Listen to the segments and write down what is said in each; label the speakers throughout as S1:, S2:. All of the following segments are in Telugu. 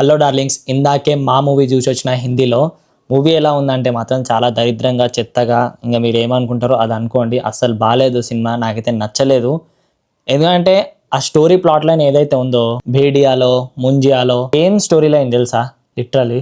S1: హలో డార్లింగ్స్, ఇందాకే మా మూవీ చూసి వచ్చిన హిందీలో. మూవీ ఎలా ఉందంటే మాత్రం చాలా దరిద్రంగా, చెత్తగా, ఇంకా మీరు ఏమనుకుంటారో అది అనుకోండి. అస్సలు బాగాలేదు సినిమా, నాకైతే నచ్చలేదు. ఎందుకంటే ఆ స్టోరీ ప్లాట్ లైన్ ఏదైతే ఉందో, భేడియాలో, ముంజియాలో ఏం స్టోరీ లైన్ తెలుసా? లిటరలీ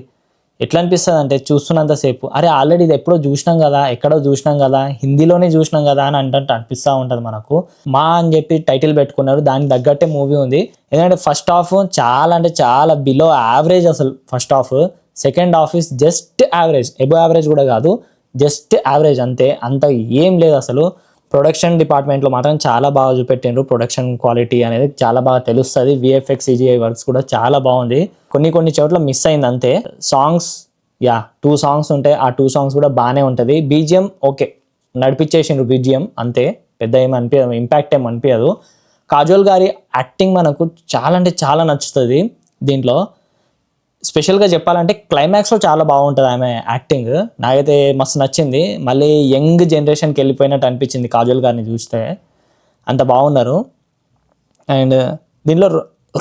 S1: ఎట్లా అనిపిస్తుంది అంటే చూస్తున్నంతసేపు అరే ఆల్రెడీ ఇది ఎప్పుడో చూసినాం కదా, ఎక్కడో చూసినాం కదా, హిందీలోనే చూసినాం కదా అని అనిపిస్తూ ఉంటుంది మనకు. మా అని చెప్పి టైటిల్ పెట్టుకున్నారు, దానికి తగ్గట్టే మూవీ ఉంది. ఎందుకంటే ఫస్ట్ హాఫ్ చాలా అంటే చాలా బిలో యావరేజ్ అసలు. First half, second half is just average, above average కూడా కాదు, జస్ట్ యావరేజ్ అంతే. అంత ఏం లేదు అసలు. ప్రొడక్షన్ డిపార్ట్మెంట్లో మాత్రం చాలా బాగా చూపెట్టిండ్రు. ప్రొడక్షన్ క్వాలిటీ అనేది చాలా బాగా తెలుస్తుంది. విఎఫ్ఎక్స్ సిజిఐ వర్క్స్ కూడా చాలా బాగుంది. కొన్ని చోట్ల మిస్ అయింది అంతే. సాంగ్స్ 2 సాంగ్స్ ఉంటాయి, ఆ 2 సాంగ్స్ కూడా బాగానే ఉంటుంది. బీజిఎం ఓకే, నడిపించేసిండ్రు బీజిఎం అంతే, పెద్ద ఏమి అనిపించదు, ఇంపాక్ట్ ఏమి అనిపించదు. కాజోల్ గారి యాక్టింగ్ మనకు చాలా అంటే చాలా నచ్చుతుంది దీంట్లో. స్పెషల్గా చెప్పాలంటే క్లైమాక్స్లో చాలా బాగుంటుంది ఆమె యాక్టింగ్, నాకైతే మస్తు నచ్చింది. మళ్ళీ యంగ్ జనరేషన్కి వెళ్ళిపోయినట్టు అనిపించింది కాజోల్ గారిని చూస్తే, అంత బాగున్నారు. అండ్ దీంట్లో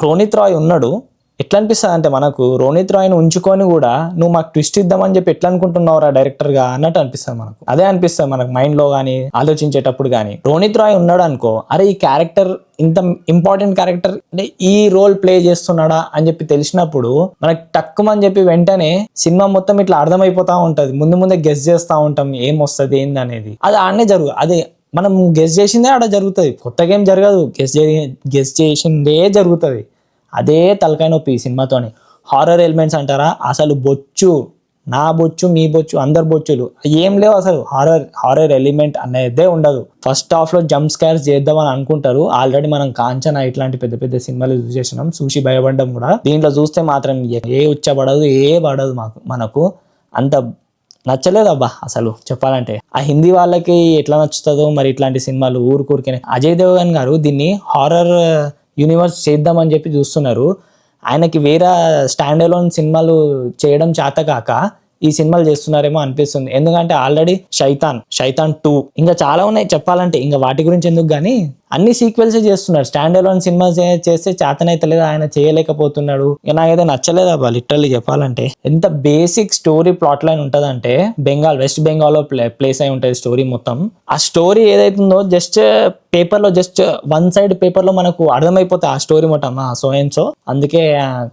S1: రోనిత్ రాయ్ ఉన్నాడు. ఎట్లా అనిపిస్తుంది అంటే మనకు రోనిత్ రాయ్ని ఉంచుకొని కూడా నువ్వు మాకు ట్విస్ట్ ఇద్దామని చెప్పి ఎట్లా అనుకుంటున్నావురా డైరెక్టర్గా అన్నట్టు అనిపిస్తుంది మనకు. అదే అనిపిస్తుంది మనకు మైండ్లో కానీ ఆలోచించేటప్పుడు కానీ. రోనిత్ రాయ్ ఉన్నాడు అనుకో, అరే ఈ క్యారెక్టర్ ఇంత ఇంపార్టెంట్ క్యారెక్టర్ అంటే ఈ రోల్ ప్లే చేస్తున్నాడా అని చెప్పి తెలిసినప్పుడు మనకు తక్కువని చెప్పి వెంటనే సినిమా మొత్తం ఇట్లా అర్థమైపోతా ఉంటుంది. ముందే గెస్ చేస్తూ ఉంటాం ఏం వస్తుంది ఏంది అనేది. అది ఆడనే జరుగు, అదే మనం గెస్ చేసిందే ఆడ జరుగుతుంది. కొత్తగా ఏం జరగదు, గెస్ చేసిందే జరుగుతుంది. అదే తలకాయ నొప్పి ఈ సినిమాతోని. హారర్ ఎలిమెంట్స్ అంటారా, అసలు బొచ్చు, నా బొచ్చు, మీ బొచ్చు, అందరు బొచ్చులు ఏం లేవు అసలు. హారర్ ఎలిమెంట్ అనేదే ఉండదు. ఫస్ట్ హాఫ్ లో జంప్ స్కార్స్ చేద్దామని అనుకుంటారు. ఆల్రెడీ మనం కాంచనా ఇట్లాంటి పెద్ద పెద్ద సినిమాలు చూసేసినాం, చూసి భయపడ్డం కూడా. దీంట్లో చూస్తే మాత్రం ఏ ఉచ్చబడదు, పడదు మనకు. అంత నచ్చలేదు అబ్బా అసలు చెప్పాలంటే. ఆ హిందీ వాళ్ళకి ఎట్లా నచ్చుతుందో మరి ఇట్లాంటి సినిమాలు ఊరికే. అజయ్ దేవగన్ గారు దీన్ని హారర్ యూనివర్స్ చేద్దామని చెప్పి చూస్తున్నారు. ఆయనకి వేరే స్టాండ్ అలోన్ సినిమాలు చేయడం చేత కాక ఈ సినిమాలు చేస్తున్నారేమో అనిపిస్తుంది. ఎందుకంటే ఆల్రెడీ శైతాన్ 2 ఇంకా చాలా ఉన్నాయి చెప్పాలంటే, ఇంకా వాటి గురించి ఎందుకు కానీ అన్ని సీక్వెల్స్ చేస్తున్నారు. స్టాండ్ అలోన్ సినిమా చేస్తే చేతనైతే లేదు, ఆయన చేయలేకపోతున్నాడు. ఇక నాకైతే నచ్చలేదు అబ్బా లిటరల్లీ చెప్పాలంటే. ఎంత బేసిక్ స్టోరీ ప్లాట్ లైన్ ఉంటుందంటే, వెస్ట్ బెంగాల్లో ప్లేస్ అయి ఉంటుంది స్టోరీ మొత్తం. ఆ స్టోరీ ఏదైతుందో జస్ట్ పేపర్లో, జస్ట్ 1 సైడ్ పేపర్లో మనకు అర్థమైపోతుంది ఆ స్టోరీ మొత్తం. సో అండ్ సో అందుకే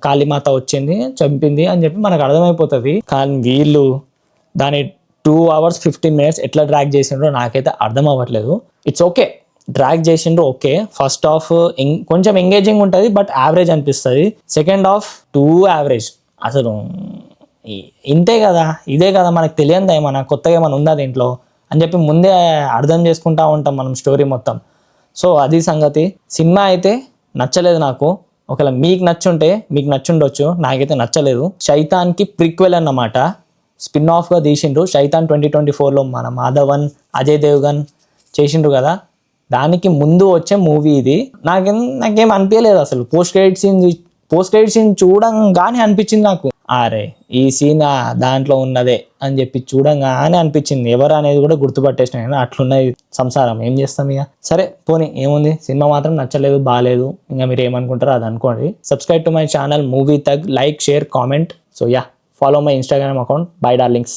S1: కాళీమాత వచ్చింది చంపింది అని చెప్పి మనకు అర్థమైపోతుంది. కానీ వీళ్ళు దాని 2 hours 15 minutes ఎట్లా డ్రాగ్ చేసిండ్రో నాకైతే అర్థం అవ్వట్లేదు. ఇట్స్ ఓకే, డ్రాగ్ చేసిండ్రు ఓకే. ఫస్ట్ హాఫ్ కొంచెం ఎంగేజింగ్ ఉంటుంది, బట్ యావరేజ్ అనిపిస్తుంది. Second half 2 average. అసలు ఇంతే కదా, ఇదే కదా, మనకు తెలియదు ఏమన్నా కొత్తగా ఏమైనా ఉందా దీంట్లో అని చెప్పి ముందే అర్థం చేసుకుంటా ఉంటాం మనం స్టోరీ మొత్తం. సో అది సంగతి. సినిమా అయితే నచ్చలేదు నాకు. ఒకవేళ మీకు నచ్చుండొచ్చు, నాకైతే నచ్చలేదు. శైతాన్కి ప్రిక్వెల్ అన్నమాట, స్పిన్ ఆఫ్గా తీసిండ్రు. శైతాన్ 2024లో మన మాధవన్, అజయ్ దేవ్గన్ చేసిండ్రు కదా, దానికి ముందు వచ్చే మూవీ ఇది. నాకేం అనిపించలేదు అసలు. పోస్ట్ క్రెడిట్ సీన్ చూడంగానే అనిపించింది నాకు, అరే ఈ సీన్ దాంట్లో ఉన్నదే అని చెప్పి చూడంగానే అనిపించింది. ఎవరు అనేది కూడా గుర్తుపట్టేసిన అట్లున్నది సంసారం. ఏం చేస్తాం ఇక. సరే పోనీ, ఏముంది, సినిమా మాత్రం నచ్చలేదు, బాగాలేదు. ఇంకా మీరు ఏమనుకుంటారో అది అనుకోండి. Subscribe to my channel movie tug, like, share, comment. So follow my Instagram account. Bye darlings.